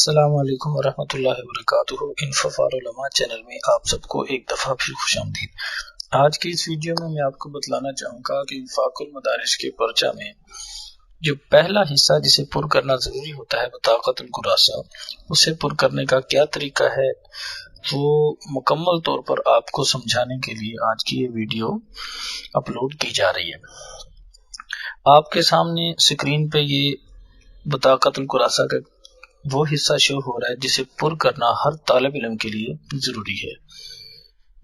السلام علیکم ورحمۃ اللہ وبرکاتہ۔ انفو فار علماء چینل میں آپ سب کو ایک دفعہ پھر خوش آمدید۔ آج کی اس ویڈیو میں میں آپ کو بتلانا چاہوں گا کہ وفاق المدارس کے پرچہ میں جو پہلا حصہ جسے پر کرنا ضروری ہوتا ہے بطاقت الخلاصہ، اسے پر کرنے کا کیا طریقہ ہے وہ مکمل طور پر آپ کو سمجھانے کے لیے آج کی یہ ویڈیو اپلوڈ کی جا رہی ہے۔ آپ کے سامنے اسکرین پہ یہ بطاقت الخلاصہ کا وہ حصہ شو ہو رہا ہے جسے پر کرنا ہر طالب علم کے لیے ضروری ہے۔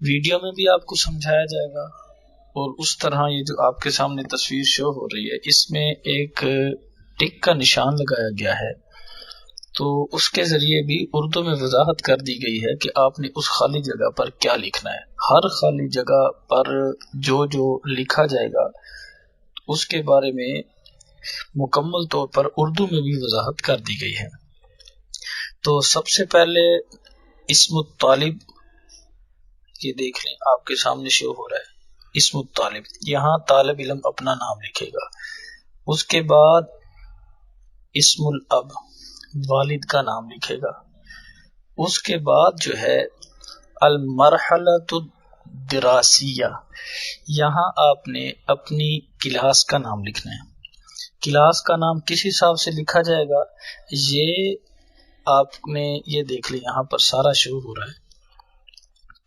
ویڈیو میں بھی آپ کو سمجھایا جائے گا اور اس طرح یہ جو آپ کے سامنے تصویر شو ہو رہی ہے اس میں ایک ٹک کا نشان لگایا گیا ہے، تو اس کے ذریعے بھی اردو میں وضاحت کر دی گئی ہے کہ آپ نے اس خالی جگہ پر کیا لکھنا ہے۔ ہر خالی جگہ پر جو لکھا جائے گا اس کے بارے میں مکمل طور پر اردو میں بھی وضاحت کر دی گئی ہے۔ تو سب سے پہلے اسم الطالب یہ دیکھ لیں، آپ کے سامنے شو ہو رہا ہے اسم الطالب، یہاں طالب علم اپنا نام لکھے گا۔ اس کے بعد اسم الاب والد کا نام لکھے گا۔ اس کے بعد جو ہے المرحلۃ الدراسیہ، یہاں آپ نے اپنی کلاس کا نام لکھنا ہے۔ کلاس کا نام کس حساب سے لکھا جائے گا یہ آپ نے یہ دیکھ لیں، یہاں پر سارا شو ہو رہا ہے،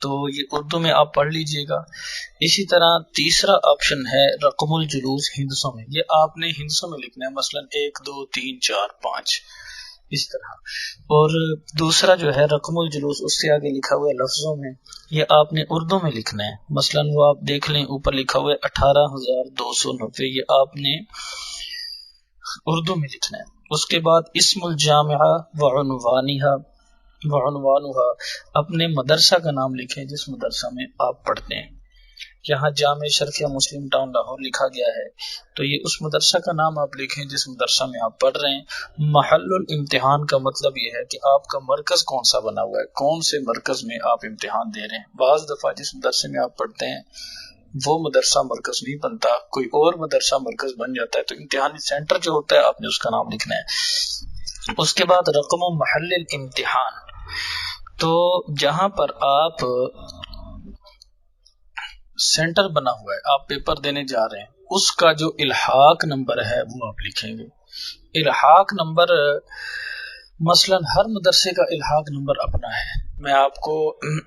تو یہ اردو میں آپ پڑھ لیجئے گا۔ اسی طرح تیسرا آپشن ہے رقم الجلوس ہندسوں میں، یہ آپ نے ہندسوں میں لکھنا ہے، مثلا 1 2 3 4 5 اس طرح۔ اور دوسرا جو ہے رقم الجلوس اس سے آگے لکھا ہوا ہے لفظوں میں، یہ آپ نے اردو میں لکھنا ہے، مثلا وہ آپ دیکھ لیں اوپر لکھا ہوا ہے 18,290، یہ آپ نے اردو میں لکھنا ہے۔ اس کے بعد اسم الجامعہ وعنوانها، اپنے مدرسہ کا نام لکھیں جس مدرسہ میں آپ پڑھتے ہیں۔ یہاں جامع شرفیہ مسلم ٹاؤن لاہور لکھا گیا ہے، تو یہ اس مدرسہ کا نام آپ لکھیں جس مدرسہ میں آپ پڑھ رہے ہیں۔ محل الامتحان کا مطلب یہ ہے کہ آپ کا مرکز کون سا بنا ہوا ہے، کون سے مرکز میں آپ امتحان دے رہے ہیں۔ بعض دفعہ جس مدرسے میں آپ پڑھتے ہیں وہ مدرسہ مرکز نہیں بنتا، کوئی اور مدرسہ مرکز بن جاتا ہے، تو امتحانی سینٹر جو ہوتا ہے آپ نے اس کا نام لکھنا ہے۔ اس کے بعد رقم و محل الامتحان، تو جہاں پر آپ سینٹر بنا ہوا ہے، آپ پیپر دینے جا رہے ہیں، اس کا جو الحاق نمبر ہے وہ آپ لکھیں گے۔ الحاق نمبر مثلا ہر مدرسے کا الحاق نمبر اپنا ہے، میں آپ کو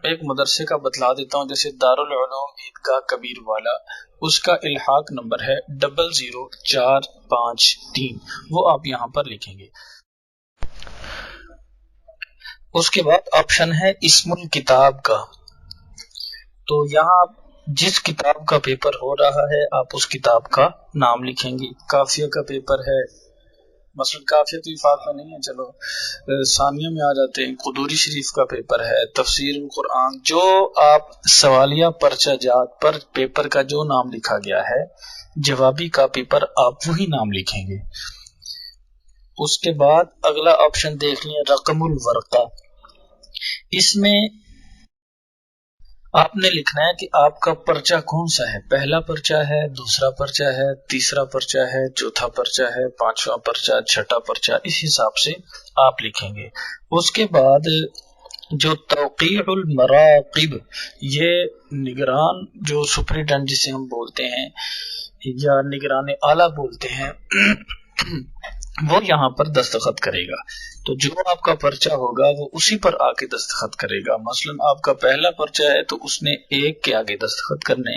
ایک مدرسے کا بتلا دیتا ہوں، جیسے دارالعلوم عیدگاہ کبیر والا، اس کا الحاق نمبر ہے 00453، وہ آپ یہاں پر لکھیں گے۔ اس کے بعد آپشن ہے اسم الکتاب کا، تو یہاں آپ جس کتاب کا پیپر ہو رہا ہے آپ اس کتاب کا نام لکھیں گے۔ کافیہ کا پیپر ہے، مثلا کافیہ تو وفاق میں نہیں ہے، چلو ثانیہ میں آ جاتے ہیں، قدوری شریف کا پیپر ہے، تفسیر القرآن، جو آپ سوالیہ پرچہ جات پر پیپر کا جو نام لکھا گیا ہے جوابی کاپی پر آپ وہی نام لکھیں گے۔ اس کے بعد اگلا آپشن دیکھ لیں رقم الورقہ، اس میں آپ نے لکھنا ہے کہ آپ کا پرچہ کون سا ہے، پہلا پرچہ ہے، دوسرا پرچہ ہے، تیسرا پرچہ ہے، چوتھا پرچہ ہے، پانچواں پرچہ، چھٹا پرچہ، اس حساب سے آپ لکھیں گے۔ اس کے بعد جو توقیع المراقب، یہ نگران جو سپرنٹینڈنٹ جسے ہم بولتے ہیں یا نگران اعلیٰ بولتے ہیں وہ یہاں پر دستخط کرے گا، تو جو آپ کا پرچہ ہوگا وہ اسی پر آ کے دستخط کرے گا۔ مثلا آپ کا پہلا پرچہ ہے تو اس نے 1 کے آگے دستخط کرنے،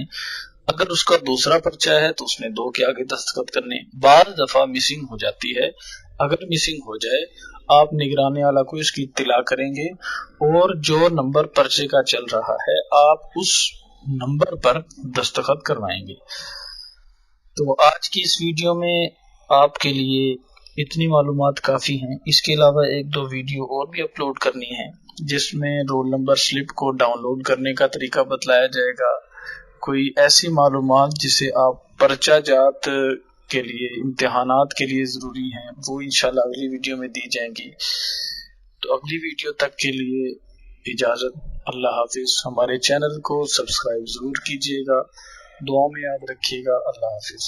اگر اس کا دوسرا پرچہ ہے تو اس نے 2 کے آگے دستخط کرنے۔ بعض دفعہ مسنگ ہو جاتی ہے، اگر مسنگ ہو جائے آپ نگران اعلیٰ کو اس کی اطلاع کریں گے اور جو نمبر پرچے کا چل رہا ہے آپ اس نمبر پر دستخط کروائیں گے۔ تو آج کی اس ویڈیو میں آپ کے لیے اتنی معلومات کافی ہیں، اس کے علاوہ 1-2 ویڈیو اور بھی اپلوڈ کرنی ہے جس میں رول نمبر سلپ کو ڈاؤن لوڈ کرنے کا طریقہ بتلایا جائے گا، کوئی ایسی معلومات جسے آپ پرچہ جات کے لیے امتحانات کے لیے ضروری ہیں وہ انشاءاللہ اگلی ویڈیو میں دی جائیں گی۔ تو اگلی ویڈیو تک کے لیے اجازت، اللہ حافظ۔ ہمارے چینل کو سبسکرائب ضرور کیجیے گا، دعاؤں میں یاد رکھیے گا، اللہ حافظ۔